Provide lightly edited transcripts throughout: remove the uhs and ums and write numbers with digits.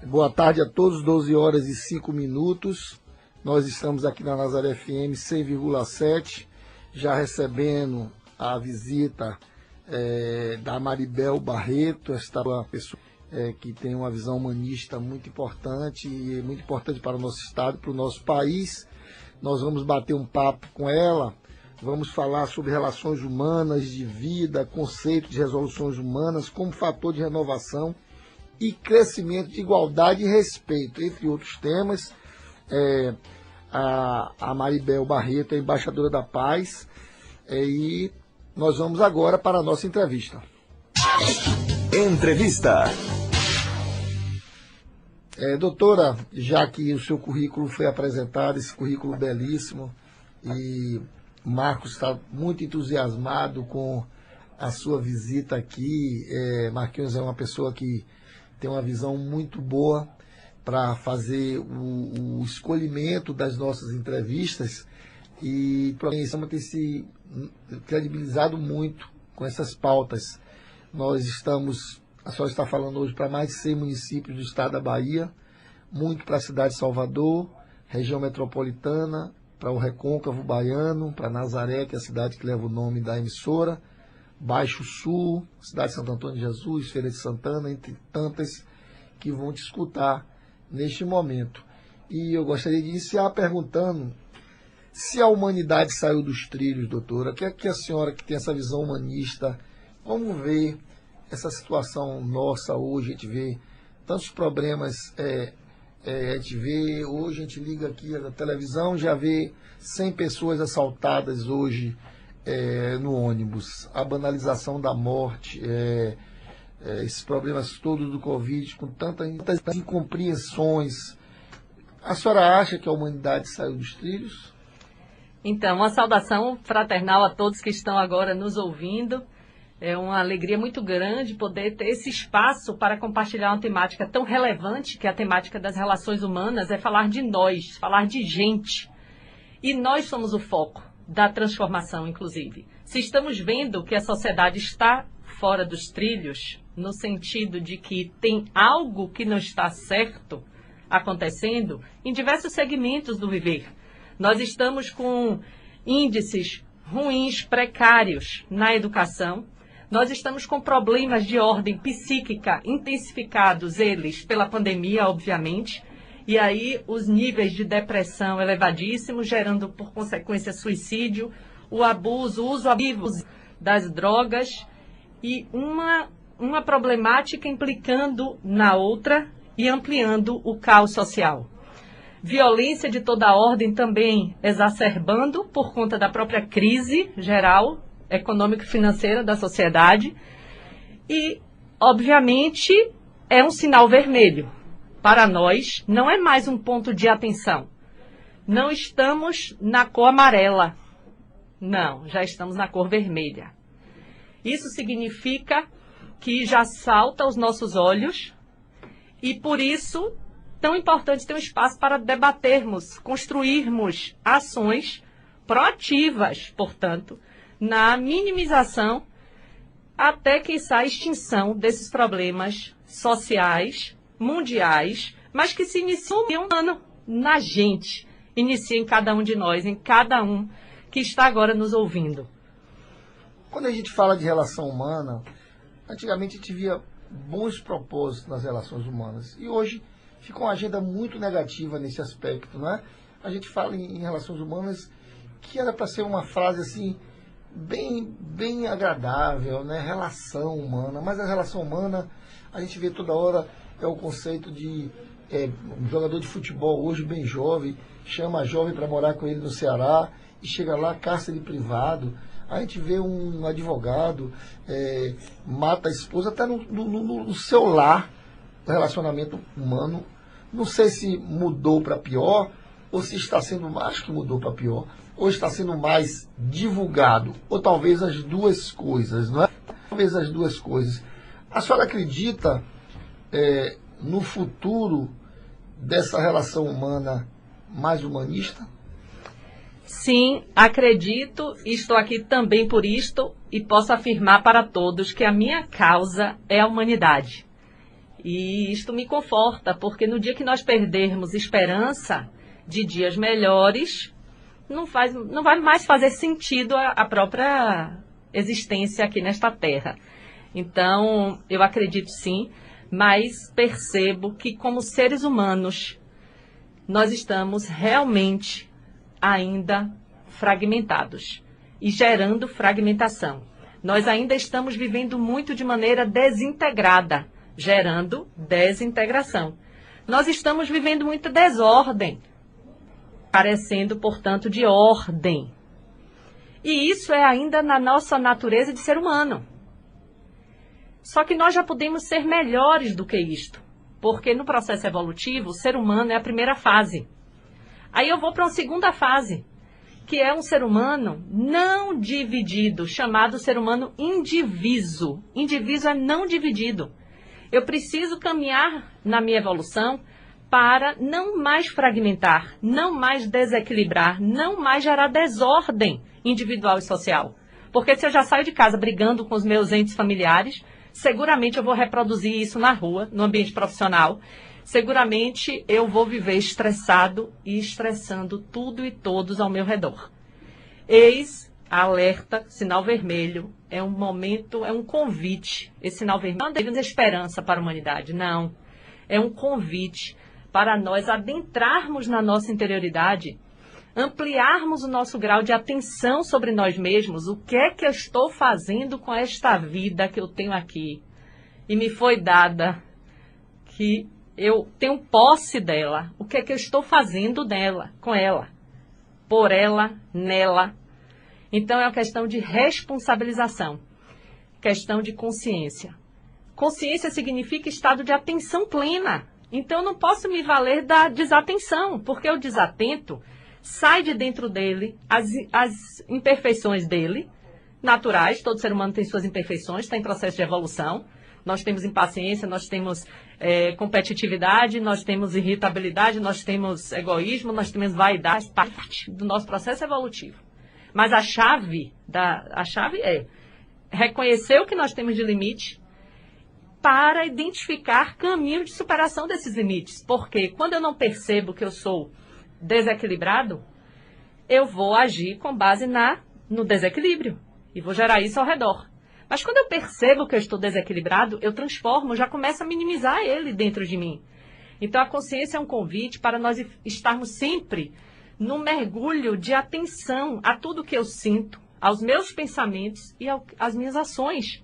Boa tarde a todos, 12 horas e 5 minutos. Nós estamos aqui na Nazaré FM 100,7, já recebendo a visita da Maribel Barreto, esta pessoa que tem uma visão humanista muito importante e muito importante para o nosso estado, para o nosso país. Nós vamos bater um papo com ela, vamos falar sobre relações humanas, de vida, conceito de resoluções humanas como fator de renovação e crescimento de igualdade e respeito, entre outros temas. A Maribel Barreto é embaixadora da paz, e nós vamos agora para a nossa entrevista. Entrevista. Doutora, já que o seu currículo foi apresentado, esse currículo belíssimo, e Marcos está muito entusiasmado com a sua visita aqui. Marquinhos é uma pessoa que tem uma visão muito boa para fazer o escolhimento das nossas entrevistas, e estamos ter se credibilizado muito com essas pautas. A senhora está falando hoje para mais de 100 municípios do estado da Bahia, muito para a cidade de Salvador, região metropolitana, para o Recôncavo Baiano, para Nazaré, que é a cidade que leva o nome da emissora, Baixo Sul, cidade de Santo Antônio de Jesus, Feira de Santana, entre tantas que vão te escutar neste momento. E eu gostaria de iniciar perguntando se a humanidade saiu dos trilhos, doutora. Que é que a senhora, que tem essa visão humanista, como vê essa situação nossa hoje? A gente vê tantos problemas, a gente vê, hoje a gente liga aqui na televisão, já vê 100 pessoas assaltadas hoje no ônibus, a banalização da morte, esses problemas todos do Covid, com tantas incompreensões. A senhora acha que a humanidade saiu dos trilhos? Então, uma saudação fraternal a todos que estão agora nos ouvindo. É uma alegria muito grande poder ter esse espaço para compartilhar uma temática tão relevante, que é a temática das relações humanas, é falar de nós, falar de gente. E nós somos o foco da transformação, inclusive. Se estamos vendo que a sociedade está fora dos trilhos, no sentido de que tem algo que não está certo acontecendo em diversos segmentos do viver. Nós estamos com índices ruins, precários na educação. Nós estamos com problemas de ordem psíquica intensificados, eles, pela pandemia, obviamente. E aí os níveis de depressão elevadíssimos, gerando, por consequência, suicídio, o abuso, o uso abusivo das drogas e uma problemática implicando na outra e ampliando o caos social. Violência de toda a ordem também exacerbando por conta da própria crise geral, econômica e financeira da sociedade. E, obviamente, é um sinal vermelho. Para nós, não é mais um ponto de atenção. Não estamos na cor amarela. Não, já estamos na cor vermelha. Isso significa que já salta aos nossos olhos e, por isso, tão importante ter um espaço para debatermos, construirmos ações proativas, portanto, na minimização até, quiçá, a extinção desses problemas sociais, mundiais, mas que se iniciam na gente, inicia em cada um de nós, em cada um que está agora nos ouvindo. Quando a gente fala de relação humana, antigamente a gente via bons propósitos nas relações humanas, e hoje ficou uma agenda muito negativa nesse aspecto, não é? A gente fala em relações humanas que era para ser uma frase assim bem agradável, né? Relação humana, mas a relação humana a gente vê toda hora o conceito de um jogador de futebol hoje bem jovem, chama a jovem para morar com ele no Ceará e chega lá, cárcere privado. A gente vê um advogado mata a esposa até no seu lar. O relacionamento humano, não sei se mudou para pior, ou se está sendo mais que mudou para pior, ou está sendo mais divulgado, ou talvez as duas coisas, não é? Talvez as duas coisas. A senhora acredita no futuro dessa relação humana mais humanista? Sim, acredito, e estou aqui também por isto, e posso afirmar para todos que a minha causa é a humanidade. E isto me conforta, porque no dia que nós perdermos esperança de dias melhores, não vai mais fazer sentido a própria existência aqui nesta terra. Então, eu acredito sim, mas percebo que como seres humanos, nós estamos realmente ainda fragmentados e gerando fragmentação. Nós ainda estamos vivendo muito de maneira desintegrada, gerando desintegração. Nós estamos vivendo muita desordem, carecendo, portanto, de ordem. E isso é ainda na nossa natureza de ser humano. Só que nós já podemos ser melhores do que isto, porque no processo evolutivo, o ser humano é a primeira fase. Aí eu vou para uma segunda fase, que é um ser humano não dividido, chamado ser humano indiviso. Indiviso é não dividido. Eu preciso caminhar na minha evolução para não mais fragmentar, não mais desequilibrar, não mais gerar desordem individual e social. Porque se eu já saio de casa brigando com os meus entes familiares, seguramente eu vou reproduzir isso na rua, no ambiente profissional. Seguramente eu vou viver estressado e estressando tudo e todos ao meu redor. Eis, alerta, sinal vermelho, é um momento, é um convite. Esse sinal vermelho não é esperança para a humanidade, não. É um convite para nós adentrarmos na nossa interioridade, ampliarmos o nosso grau de atenção sobre nós mesmos. O que é que eu estou fazendo com esta vida que eu tenho aqui? E me foi dada, que eu tenho posse dela. O que é que eu estou fazendo dela, com ela? Por ela, nela. Então é uma questão de responsabilização, questão de consciência. Consciência significa estado de atenção plena. Então eu não posso me valer da desatenção, porque o desatento sai de dentro dele as imperfeições dele, naturais. Todo ser humano tem suas imperfeições, está em processo de evolução. Nós temos impaciência, nós temos competitividade, nós temos irritabilidade, nós temos egoísmo, nós temos vaidade, parte do nosso processo evolutivo. Mas a chave é reconhecer o que nós temos de limite para identificar caminhos de superação desses limites. Porque quando eu não percebo que eu sou desequilibrado, eu vou agir com base no desequilíbrio e vou gerar isso ao redor. Mas quando eu percebo que eu estou desequilibrado, eu transformo, já começo a minimizar ele dentro de mim. Então a consciência é um convite para nós estarmos sempre num mergulho de atenção a tudo que eu sinto, aos meus pensamentos e às minhas ações.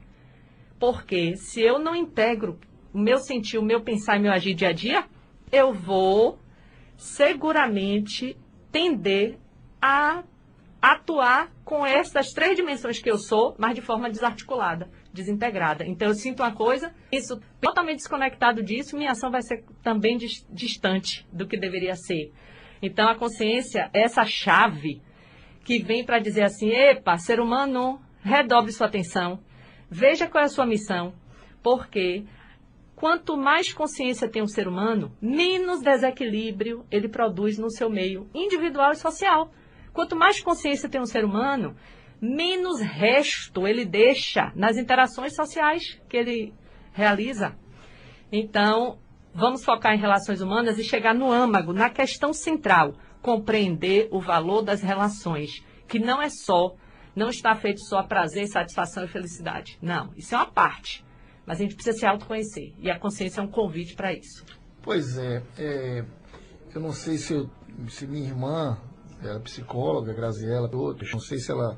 Porque se eu não integro o meu sentir, o meu pensar e o meu agir dia a dia, eu vou seguramente tender a atuar com essas três dimensões que eu sou, mas de forma desarticulada, desintegrada. Então eu sinto uma coisa, isso totalmente desconectado disso, minha ação vai ser também distante do que deveria ser. Então a consciência é essa chave que vem para dizer assim: epa, ser humano, redobre sua atenção, veja qual é a sua missão, porque quanto mais consciência tem um ser humano, menos desequilíbrio ele produz no seu meio individual e social. Quanto mais consciência tem um ser humano, menos resto ele deixa nas interações sociais que ele realiza. Então, vamos focar em relações humanas e chegar no âmago, na questão central, compreender o valor das relações, que não está feito só a prazer, satisfação e felicidade. Não, isso é uma parte. Mas a gente precisa se autoconhecer. E a consciência é um convite para isso. Pois é, eu não sei se minha irmã, ela é psicóloga, Graziela, outros, não sei se ela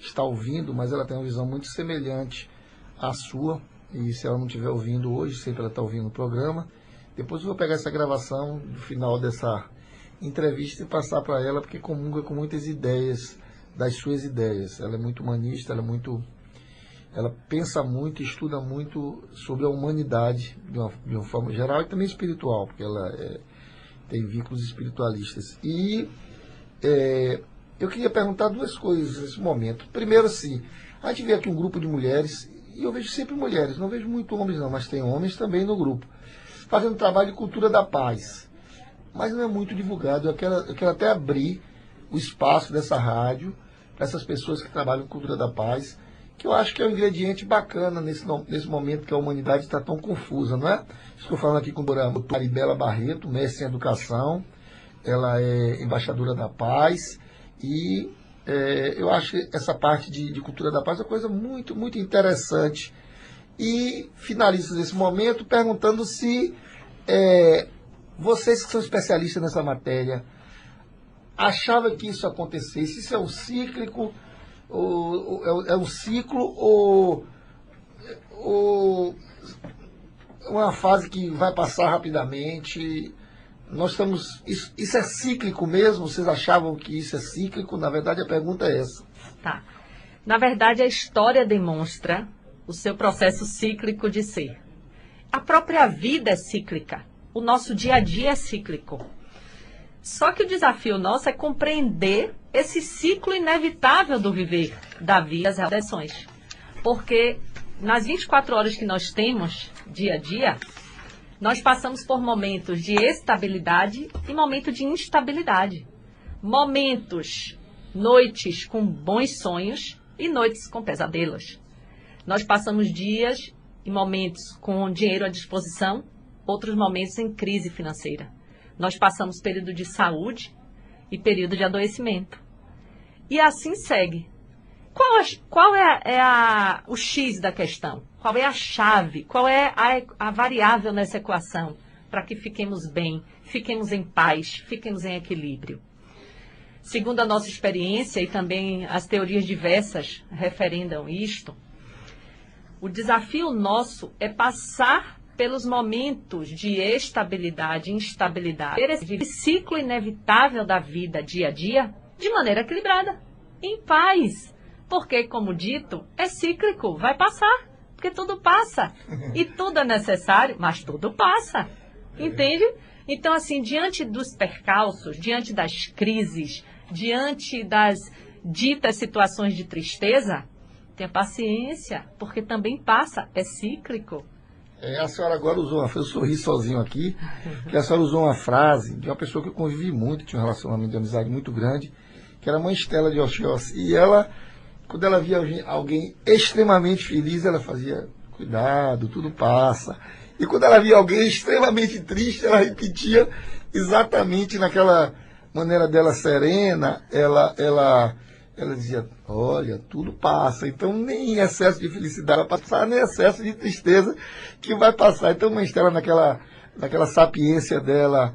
está ouvindo, mas ela tem uma visão muito semelhante à sua. E se ela não estiver ouvindo hoje, sempre ela está ouvindo o programa. Depois eu vou pegar essa gravação do final dessa entrevista e passar para ela, porque comunga com muitas ideias, das suas ideias. Ela é muito humanista, ela pensa muito, estuda muito sobre a humanidade de uma forma geral e também espiritual, porque ela tem vínculos espiritualistas. E eu queria perguntar duas coisas nesse momento. Primeiro, assim, a gente vê aqui um grupo de mulheres, e eu vejo sempre mulheres, não vejo muito homens não, mas tem homens também no grupo, fazendo trabalho de cultura da paz. Mas não é muito divulgado. Eu quero até abrir o espaço dessa rádio para essas pessoas que trabalham com cultura da paz que eu acho que é um ingrediente bacana nesse momento que a humanidade está tão confusa, não é? Estou falando aqui com a doutora Maribela Barreto, mestre em educação, ela é embaixadora da paz e eu acho que essa parte de cultura da paz é uma coisa muito, muito interessante. E finalizo esse momento perguntando se vocês que são especialistas nessa matéria achavam que isso acontecesse, isso é um cíclico, é um ciclo ou uma fase que vai passar rapidamente? Nós estamos. Isso é cíclico mesmo? Vocês achavam que isso é cíclico? Na verdade, a pergunta é essa. Tá. Na verdade, a história demonstra o seu processo cíclico de ser. A própria vida é cíclica. O nosso dia a dia é cíclico. Só que o desafio nosso é compreender esse ciclo inevitável do viver da vida, as realizações. Porque nas 24 horas que nós temos, dia a dia, nós passamos por momentos de estabilidade e momentos de instabilidade. Momentos, noites com bons sonhos e noites com pesadelos. Nós passamos dias e momentos com dinheiro à disposição, outros momentos em crise financeira. Nós passamos período de saúde e período de adoecimento. E assim segue. Qual é o X da questão? Qual é a chave? Qual é a variável nessa equação para que fiquemos bem, fiquemos em paz, fiquemos em equilíbrio? Segundo a nossa experiência e também as teorias diversas referendam isto, o desafio nosso é passar pelos momentos de estabilidade e instabilidade, esse ciclo inevitável da vida dia a dia, de maneira equilibrada, em paz. Porque, como dito, é cíclico, vai passar, porque tudo passa. E tudo é necessário, mas tudo passa. Entende? Então, assim, diante dos percalços, diante das crises, diante das ditas situações de tristeza, tenha paciência, porque também passa, é cíclico. A senhora agora fez um sorriso sozinho aqui, que a senhora usou uma frase de uma pessoa que eu convivi muito, tinha um relacionamento de amizade muito grande, que era a mãe Estela de Oxóssi. E ela, quando ela via alguém extremamente feliz, ela fazia, cuidado, tudo passa. E quando ela via alguém extremamente triste, ela repetia exatamente naquela maneira dela serena, ela dizia, olha, tudo passa. Então, nem excesso de felicidade vai passar, nem excesso de tristeza que vai passar. Então, mãe Estela, naquela sapiência dela,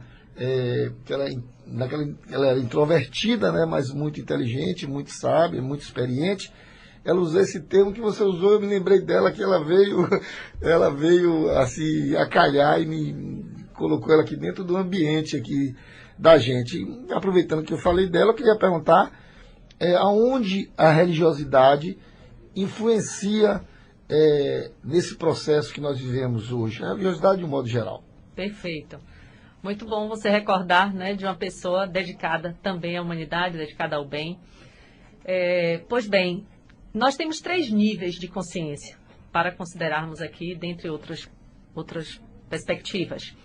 ela era introvertida, né, mas muito inteligente, muito sábia, muito experiente. Ela usou esse termo que você usou, eu me lembrei dela, que ela veio assim, acalhar e me colocou ela aqui dentro do ambiente aqui da gente. E, aproveitando que eu falei dela, eu queria perguntar aonde a religiosidade influencia nesse processo que nós vivemos hoje, a religiosidade de um modo geral. Perfeito. Muito bom você recordar, né, de uma pessoa dedicada também à humanidade, dedicada ao bem. Pois bem, nós temos 3 níveis de consciência para considerarmos aqui, dentre outras perspectivas.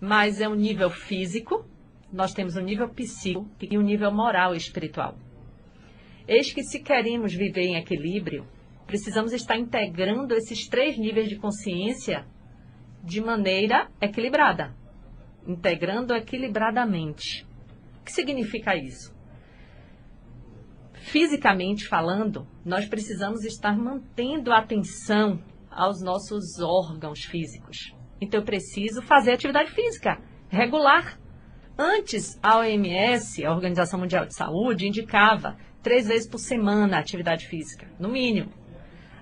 Mas é um nível físico, nós temos um nível psíquico e um nível moral e espiritual. Eis que, se queremos viver em equilíbrio, precisamos estar integrando esses 3 níveis de consciência de maneira equilibrada, integrando equilibradamente. O que significa isso? Fisicamente falando, nós precisamos estar mantendo a atenção aos nossos órgãos físicos. Então, eu preciso fazer atividade física regular. Antes, a OMS, a Organização Mundial de Saúde, indicava 3 vezes por semana a atividade física, no mínimo.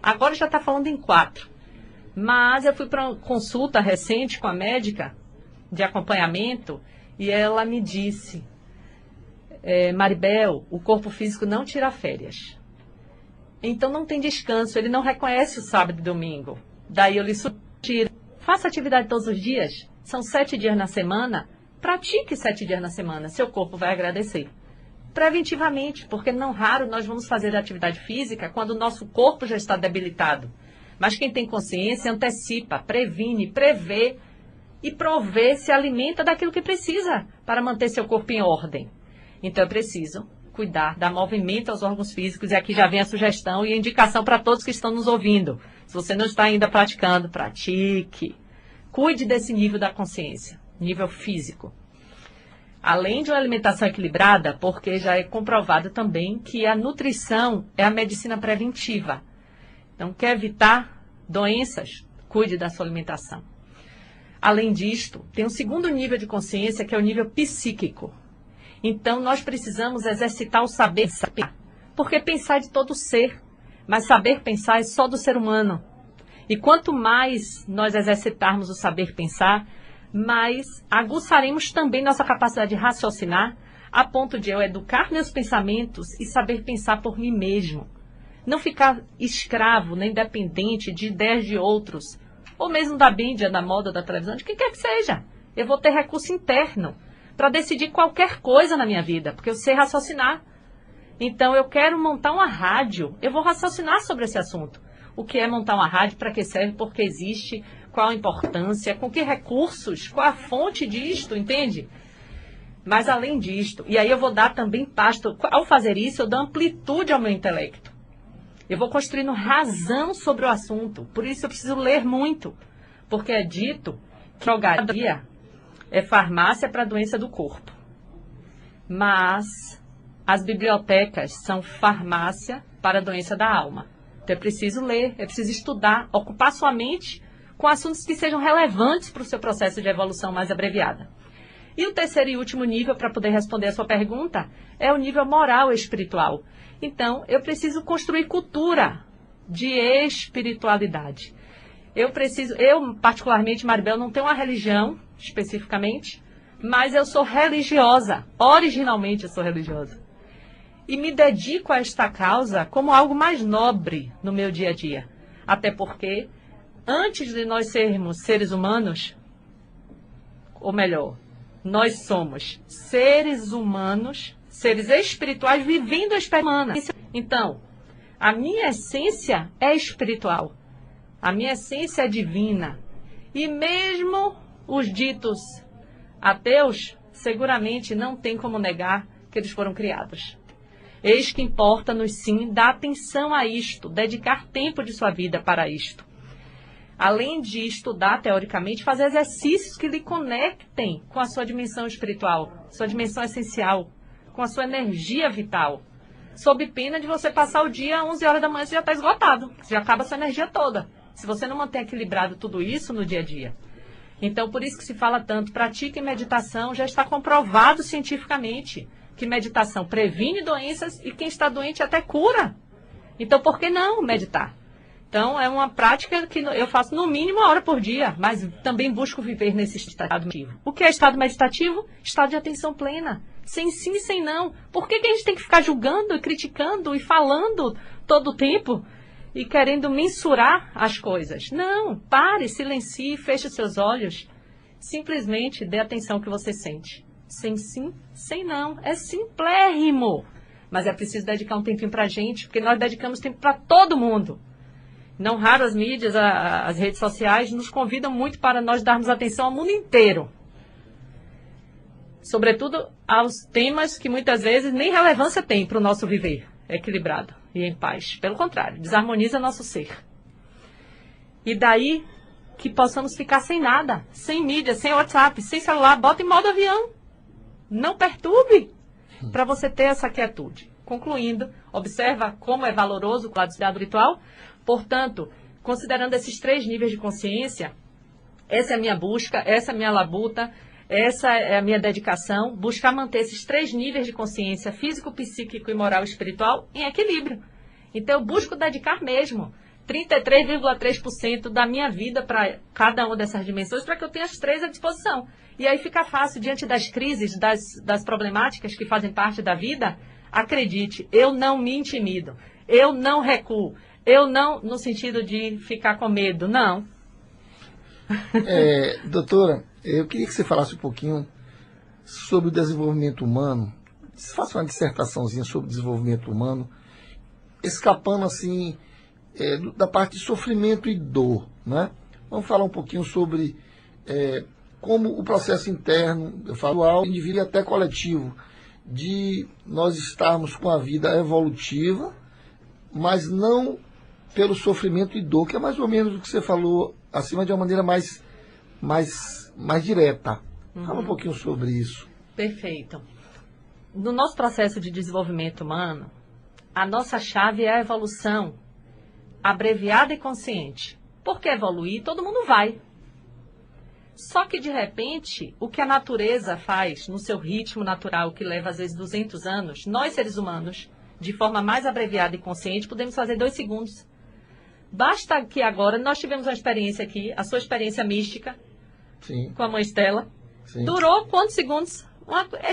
Agora já está falando em 4. Mas eu fui para uma consulta recente com a médica de acompanhamento e ela me disse, Maribel, o corpo físico não tira férias. Então não tem descanso, ele não reconhece o sábado e domingo. Daí eu lhe sugiro, faça atividade todos os dias, são 7 dias na semana, pratique 7 dias na semana, seu corpo vai agradecer. Preventivamente, porque não raro nós vamos fazer atividade física quando o nosso corpo já está debilitado. Mas quem tem consciência antecipa, previne, prevê e provê, se alimenta daquilo que precisa para manter seu corpo em ordem. Então é preciso cuidar, dar movimento aos órgãos físicos. E aqui já vem a sugestão e a indicação para todos que estão nos ouvindo. Se você não está ainda praticando, pratique. Cuide desse nível da consciência, nível físico. Além de uma alimentação equilibrada, porque já é comprovado também que a nutrição é a medicina preventiva. Então, quer evitar doenças? Cuide da sua alimentação. Além disto, tem um segundo nível de consciência, que é o nível psíquico. Então, nós precisamos exercitar o saber pensar. Porque pensar é de todo ser, mas saber pensar é só do ser humano. E quanto mais nós exercitarmos o saber pensar, mais aguçaremos também nossa capacidade de raciocinar, a ponto de eu educar meus pensamentos e saber pensar por mim mesmo. Não ficar escravo nem dependente de ideias de outros, ou mesmo da mídia, da moda, da televisão, de quem quer que seja. Eu vou ter recurso interno para decidir qualquer coisa na minha vida, porque eu sei raciocinar. Então, eu quero montar uma rádio, eu vou raciocinar sobre esse assunto. O que é montar uma rádio, para que serve, por que existe, qual a importância, com que recursos, qual a fonte disto, entende? Mas além disto, e aí eu vou dar também pasto, ao fazer isso, eu dou amplitude ao meu intelecto. Eu vou construindo razão sobre o assunto, por isso eu preciso ler muito, porque é dito que drogaria é farmácia para a doença do corpo. Mas as bibliotecas são farmácia para a doença da alma. Então é preciso ler, é preciso estudar, ocupar sua mente com assuntos que sejam relevantes para o seu processo de evolução mais abreviada. E o terceiro e último nível, para poder responder a sua pergunta, é o nível moral e espiritual. Então, eu preciso construir cultura de espiritualidade. Eu particularmente, Maribel, não tenho uma religião especificamente, mas eu sou religiosa. Originalmente eu sou religiosa. E me dedico a esta causa como algo mais nobre no meu dia a dia. Até porque, antes de nós sermos seres humanos, ou melhor, nós somos seres humanos, seres espirituais vivendo a experiência humana. Então, a minha essência é espiritual. A minha essência é divina. E mesmo os ditos ateus, seguramente não tem como negar que eles foram criados. Eis que importa-nos sim dar atenção a isto, dedicar tempo de sua vida para isto. Além de estudar teoricamente, fazer exercícios que lhe conectem com a sua dimensão espiritual, sua dimensão essencial, com a sua energia vital. Sob pena de você passar o dia, 11 horas da manhã, você já está esgotado, você já acaba a sua energia toda. Se você não mantém equilibrado tudo isso no dia a dia. Então, por isso que se fala tanto, pratique meditação, já está comprovado cientificamente que meditação previne doenças e quem está doente até cura. Então, por que não meditar? Então, é uma prática que eu faço no mínimo 1 hora por dia, mas também busco viver nesse estado meditativo. O que é estado meditativo? Estado de atenção plena. Sem sim e sem não. Por que a gente tem que ficar julgando e criticando e falando todo o tempo e querendo mensurar as coisas? Não, pare, silencie, feche os seus olhos. Simplesmente dê atenção ao que você sente. Sem sim, sem não. É simplérrimo. Mas é preciso dedicar um tempinho pra gente, porque nós dedicamos tempo para todo mundo. Não raro as mídias, as redes sociais nos convidam muito para nós darmos atenção ao mundo inteiro. Sobretudo aos temas que muitas vezes nem relevância tem para o nosso viver equilibrado e em paz. Pelo contrário, desarmoniza nosso ser. E daí que possamos ficar sem nada, sem mídia, sem WhatsApp, sem celular, bota em modo avião. Não perturbe para você ter essa quietude. Concluindo, observa como é valoroso o lado espiritual. Portanto, considerando esses 3 níveis de consciência, essa é a minha busca, essa é a minha labuta, essa é a minha dedicação, buscar manter esses 3 níveis de consciência, físico, psíquico e moral e espiritual, em equilíbrio. Então, eu busco dedicar mesmo 33,3% da minha vida para cada uma dessas dimensões, para que eu tenha as 3 à disposição. E aí fica fácil, diante das crises, das problemáticas que fazem parte da vida, acredite, eu não me intimido, eu não recuo, eu não, no sentido de ficar com medo, não. Doutora, eu queria que você falasse um pouquinho sobre o desenvolvimento humano. Faça uma dissertaçãozinha sobre o desenvolvimento humano, escapando assim da parte de sofrimento e dor, né? Vamos falar um pouquinho sobre como o processo interno, eu falo ao indivíduo e até coletivo, de nós estarmos com a vida evolutiva, mas não pelo sofrimento e dor, que é mais ou menos o que você falou, acima de uma maneira mais direta. Fala um pouquinho sobre isso. Perfeito. No nosso processo de desenvolvimento humano, a nossa chave é a evolução abreviada e consciente. Porque evoluir, todo mundo vai. Só que, de repente, o que a natureza faz no seu ritmo natural, que leva às vezes 200 anos, nós, seres humanos, de forma mais abreviada e consciente, podemos fazer 2 segundos. Basta que agora, nós tivemos uma experiência aqui, a sua experiência mística, sim, com a mãe Estela. Sim. Durou quantos segundos?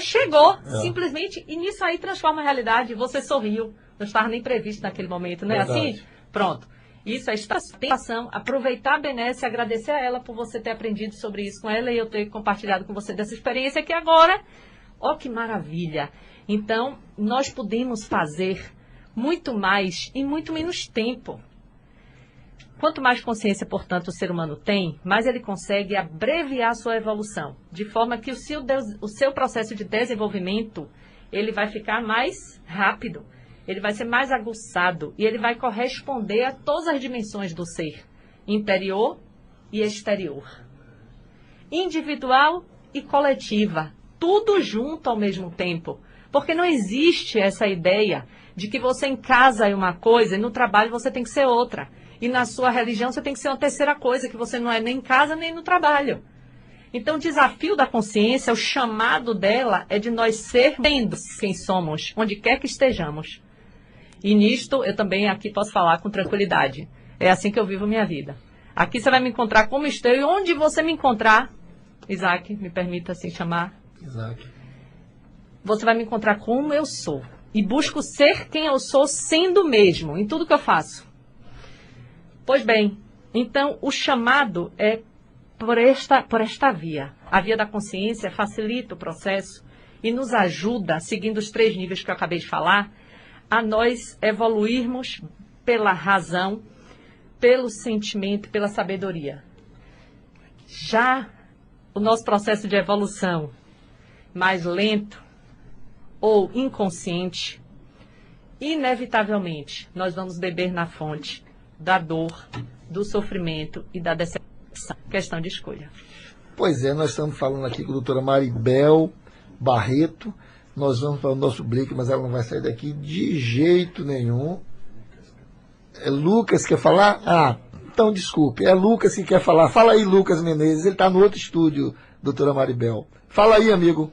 Chegou, simplesmente, e nisso aí transforma a realidade. Você sorriu, não estava nem previsto naquele momento, não é assim? Pronto. Isso é estação, aproveitar a benesse e agradecer a ela por você ter aprendido sobre isso com ela e eu ter compartilhado com você dessa experiência aqui agora. Ó, que maravilha! Então, nós podemos fazer muito mais em muito menos tempo. Quanto mais consciência, portanto, o ser humano tem, mais ele consegue abreviar a sua evolução, de forma que o seu processo de desenvolvimento ele vai ficar mais rápido, ele vai ser mais aguçado e ele vai corresponder a todas as dimensões do ser, interior e exterior, individual e coletiva, tudo junto ao mesmo tempo, porque não existe essa ideia de que você em casa é uma coisa e no trabalho você tem que ser outra. E na sua religião você tem que ser uma terceira coisa, que você não é nem em casa nem no trabalho. Então o desafio da consciência, o chamado dela é de nós sermos quem somos, onde quer que estejamos. E nisto eu também aqui posso falar com tranquilidade. É assim que eu vivo minha vida. Aqui você vai me encontrar como estou e onde você me encontrar, Isaac, me permita assim chamar. Isaac. Você vai me encontrar como eu sou. E busco ser quem eu sou sendo mesmo, em tudo que eu faço. Pois bem, então o chamado é por esta via. A via da consciência facilita o processo e nos ajuda, seguindo os 3 níveis que eu acabei de falar, a nós evoluirmos pela razão, pelo sentimento, pela sabedoria. Já o nosso processo de evolução mais lento ou inconsciente, inevitavelmente nós vamos beber na fonte da dor, do sofrimento e da decepção. Questão de escolha. Pois é, nós estamos falando aqui com a doutora Maribel Barreto. Nós vamos para o nosso break, mas ela não vai sair daqui de jeito nenhum. É Lucas que quer falar? Ah, então desculpe, é Lucas que quer falar. Fala aí, Lucas Menezes, ele está no outro estúdio, doutora Maribel. Fala aí, amigo.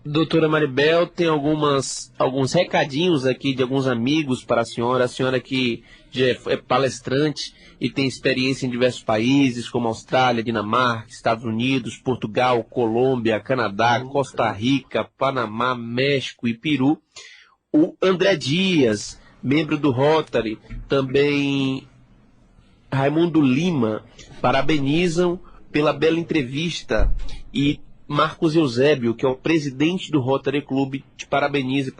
Doutora Maribel, tem alguns recadinhos aqui de alguns amigos para a senhora que já é palestrante e tem experiência em diversos países, como Austrália, Dinamarca, Estados Unidos, Portugal, Colômbia, Canadá, Costa Rica, Panamá, México e Peru. O André Dias, membro do Rotary, também Raimundo Lima, parabenizam pela bela entrevista e Marcos Eusébio, que é o presidente do Rotary Club, te parabeniza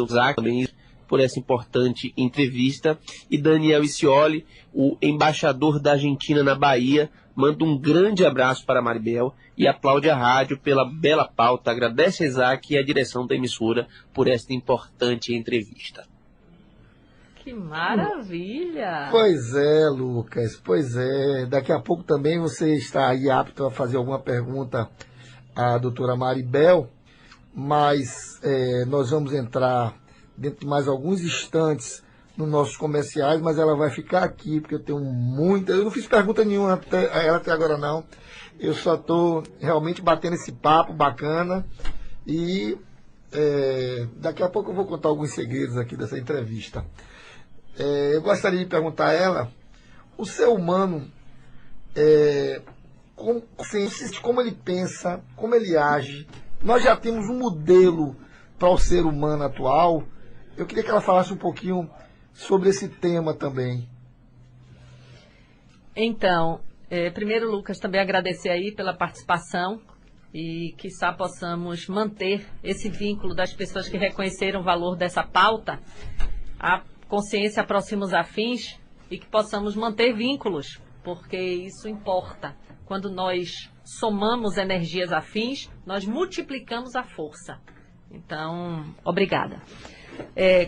o Isaac também por essa importante entrevista. E Daniel Icioli, o embaixador da Argentina na Bahia, manda um grande abraço para a Maribel e aplaude a rádio pela bela pauta. Agradece a Isaac e a direção da emissora por esta importante entrevista. Que maravilha! Pois é, Lucas, pois é. Daqui a pouco também você está aí apto a fazer alguma pergunta à doutora Maribel, mas nós vamos entrar dentro de mais alguns instantes nos nossos comerciais, mas ela vai ficar aqui, porque eu tenho muita... Eu não fiz pergunta nenhuma a ela até agora, não. Eu só estou realmente batendo esse papo bacana e daqui a pouco eu vou contar alguns segredos aqui dessa entrevista. Eu gostaria de perguntar a ela, o ser humano, como ele pensa, como ele age. Nós já temos um modelo para o ser humano atual. Eu queria que ela falasse um pouquinho sobre esse tema também. Então, primeiro, Lucas, também agradecer aí pela participação e quiçá possamos manter esse vínculo das pessoas que reconheceram o valor dessa pauta. A consciência aproxima os afins e que possamos manter vínculos, porque isso importa. Quando nós somamos energias afins, nós multiplicamos a força. Então, obrigada.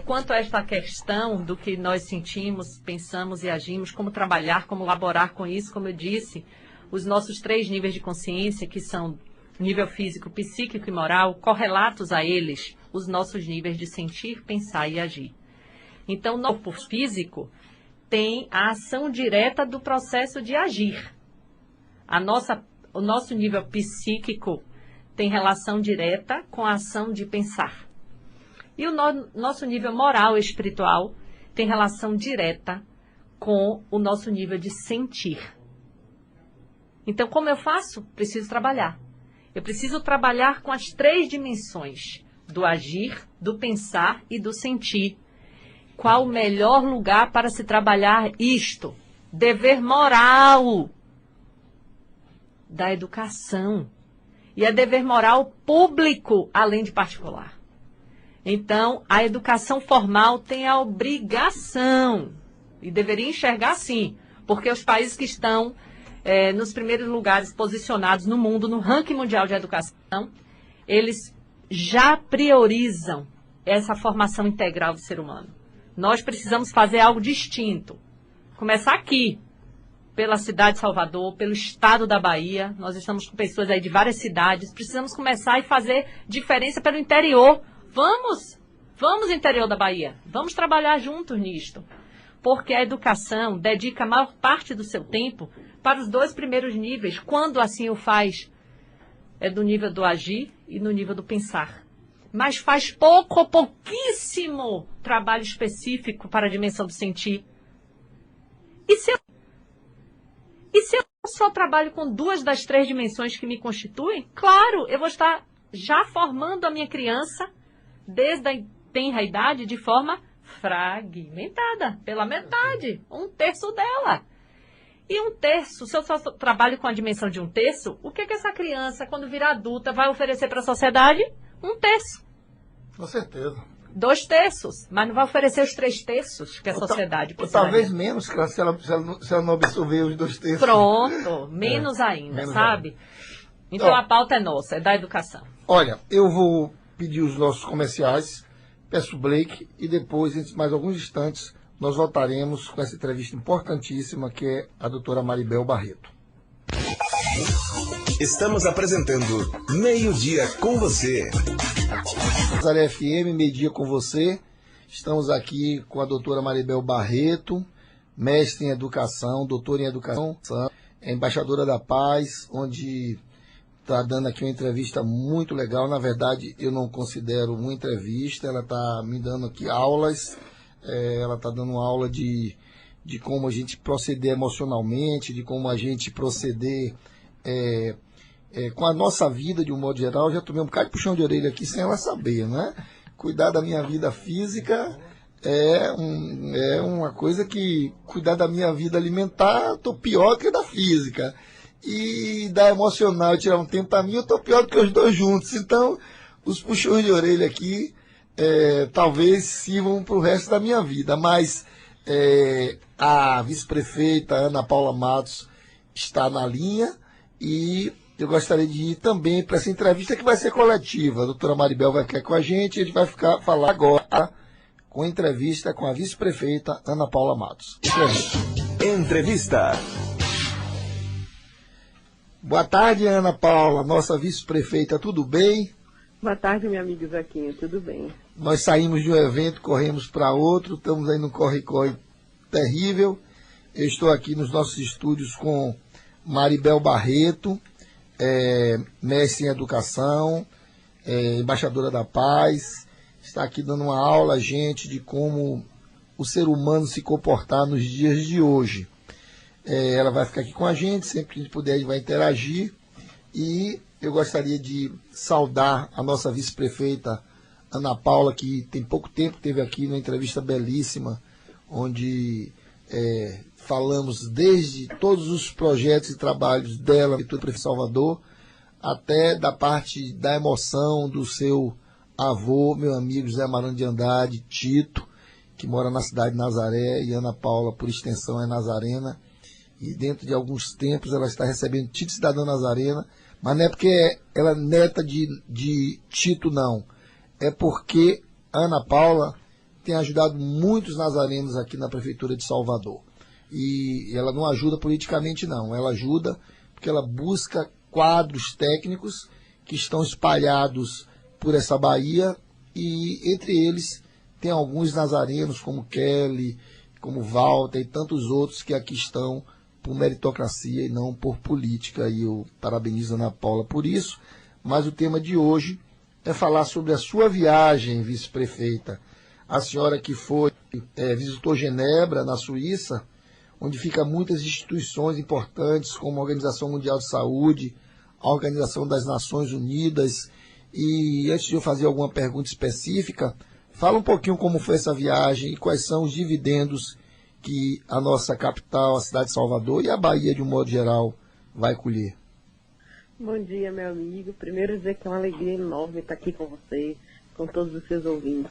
Quanto a esta questão do que nós sentimos, pensamos e agimos, como trabalhar, como laborar com isso, como eu disse, os nossos 3 níveis de consciência, que são nível físico, psíquico e moral, correlatos a eles, os nossos níveis de sentir, pensar e agir. Então, no corpo físico tem a ação direta do processo de agir. O nosso nível psíquico tem relação direta com a ação de pensar. E o nosso nível moral e espiritual tem relação direta com o nosso nível de sentir. Então, como eu faço? Preciso trabalhar. Eu preciso trabalhar com as 3 dimensões, do agir, do pensar e do sentir. Qual o melhor lugar para se trabalhar isto? Dever moral da educação. E é dever moral público, além de particular. Então, a educação formal tem a obrigação, e deveria enxergar assim, porque os países que estão nos primeiros lugares posicionados no mundo, no ranking mundial de educação, eles já priorizam essa formação integral do ser humano. Nós precisamos fazer algo distinto. Começar aqui, pela cidade de Salvador, pelo estado da Bahia. Nós estamos com pessoas aí de várias cidades. Precisamos começar e fazer diferença pelo interior. Vamos interior da Bahia. Vamos trabalhar juntos nisto. Porque a educação dedica a maior parte do seu tempo para os 2 primeiros níveis. Quando assim o faz, é do nível do agir e no nível do pensar. Mas faz pouco ou pouquíssimo trabalho específico para a dimensão do sentir. E se eu só trabalho com 2 das 3 dimensões que me constituem, claro, eu vou estar já formando a minha criança desde a tenra idade de forma fragmentada, pela metade, 1/3 dela. E 1/3, se eu só trabalho com a dimensão de 1/3, o que essa criança, quando virar adulta, vai oferecer para a sociedade? 1/3. Com certeza. 2/3, mas não vai oferecer os 3/3 que a sociedade precisa. Talvez menos, se ela não absorver os 2/3. Pronto, menos ainda, menos sabe? Ainda. Então a pauta é nossa, é da educação. Olha, eu vou pedir os nossos comerciais, peço o Blake, e depois, em mais alguns instantes, nós voltaremos com essa entrevista importantíssima que é a doutora Maribel Barreto. Estamos apresentando Meio-Dia com você. Nazaré FM, Meio-Dia com você. Estamos aqui com a doutora Maribel Barreto, mestre em educação, doutora em educação, embaixadora da paz, onde está dando aqui uma entrevista muito legal. Na verdade, eu não considero uma entrevista, ela está me dando aqui aulas, ela está dando aula de como a gente proceder emocionalmente, de como a gente proceder com a nossa vida de um modo geral. Eu já tomei um bocado de puxão de orelha aqui sem ela saber, né? Cuidar da minha vida física é uma coisa que... Cuidar da minha vida alimentar, eu tô pior que da física. E da emocional, tirar um tempo para mim, eu tô pior do que os 2 juntos. Então, os puxões de orelha aqui talvez sirvam para o resto da minha vida. Mas a vice-prefeita Ana Paula Matos está na linha e eu gostaria de ir também para essa entrevista que vai ser coletiva. A doutora Maribel vai ficar com a gente e a gente vai falar agora com a entrevista com a vice-prefeita Ana Paula Matos. Entrevista. Boa tarde, Ana Paula, nossa vice-prefeita, tudo bem? Boa tarde, meu amigo Zequinha, tudo bem? Nós saímos de um evento, corremos para outro, estamos aí num corre-corre terrível. Eu estou aqui nos nossos estúdios com Maribel Barreto, mestre em educação, embaixadora da paz, está aqui dando uma aula, gente, de como o ser humano se comportar nos dias de hoje. Ela vai ficar aqui com a gente, sempre que a gente puder a gente vai interagir, e eu gostaria de saudar a nossa vice-prefeita Ana Paula, que tem pouco tempo esteve aqui numa entrevista belíssima, onde falamos desde todos os projetos e trabalhos dela, do prefeito de Salvador, até da parte da emoção do seu avô, meu amigo José Marano de Andrade, Tito, que mora na cidade de Nazaré, e Ana Paula, por extensão, é nazarena, e dentro de alguns tempos ela está recebendo título de cidadã nazarena, mas não é porque ela é neta de Tito, não. é porque a Ana Paula tem ajudado muitos nazarenos aqui na Prefeitura de Salvador. E ela não ajuda politicamente, não. Ela ajuda porque ela busca quadros técnicos que estão espalhados por essa Bahia, e entre eles tem alguns nazarenos como Kelly, como Walter e tantos outros que aqui estão por meritocracia e não por política. E eu parabenizo a Ana Paula por isso. Mas o tema de hoje é falar sobre a sua viagem, vice-prefeita. A senhora que visitou Genebra, na Suíça, onde ficam muitas instituições importantes, como a Organização Mundial de Saúde, a Organização das Nações Unidas. E antes de eu fazer alguma pergunta específica, fala um pouquinho como foi essa viagem e quais são os dividendos que a nossa capital, a cidade de Salvador e a Bahia, de um modo geral, vai colher. Bom dia, meu amigo. Primeiro dizer que é uma alegria enorme estar aqui com você, com todos os seus ouvintes.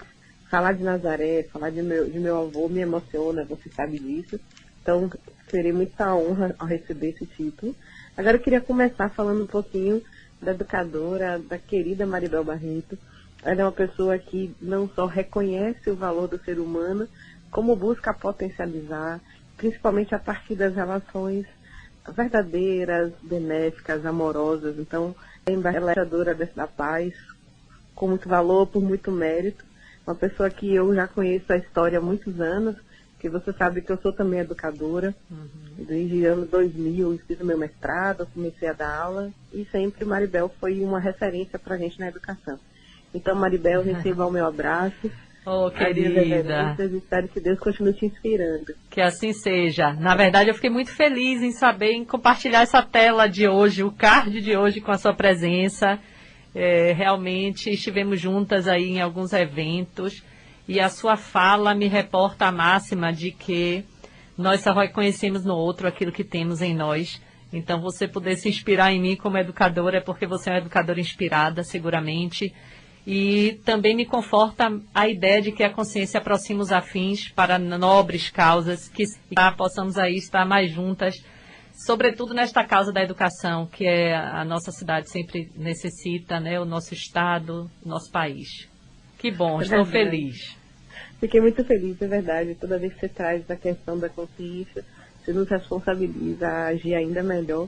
Falar de Nazaré, falar de meu avô me emociona, você sabe disso. Então, terei muita honra ao receber esse título. Agora eu queria começar falando um pouquinho da educadora, da querida Maribel Barreto. Ela é uma pessoa que não só reconhece o valor do ser humano, como busca potencializar, principalmente a partir das relações verdadeiras, benéficas, amorosas. Então, é embaixadora da paz, com muito valor, por muito mérito. Uma pessoa que eu já conheço a história há muitos anos, que você sabe que eu sou também educadora. Desde o ano 2000 eu fiz o meu mestrado, comecei a dar aula, e sempre Maribel foi uma referência para a gente na educação. Então, Maribel, receba o meu abraço. Oh, querida. Espero que Deus continue te inspirando. Que assim seja. Na verdade, eu fiquei muito feliz em saber, em compartilhar essa tela de hoje, o card de hoje com a sua presença. Realmente estivemos juntas aí em alguns eventos, e a sua fala me reporta a máxima de que nós só reconhecemos no outro aquilo que temos em nós. Então, você poder se inspirar em mim como educadora é porque você é uma educadora inspirada, seguramente. E também me conforta a ideia de que a consciência aproxima os afins para nobres causas, que possamos aí estar mais juntas, sobretudo nesta causa da educação, que a nossa cidade sempre necessita, né? O nosso estado, o nosso país. Que bom, estou feliz. Fiquei muito feliz, é verdade. Toda vez que você traz a questão da consciência, você nos responsabiliza a agir ainda melhor.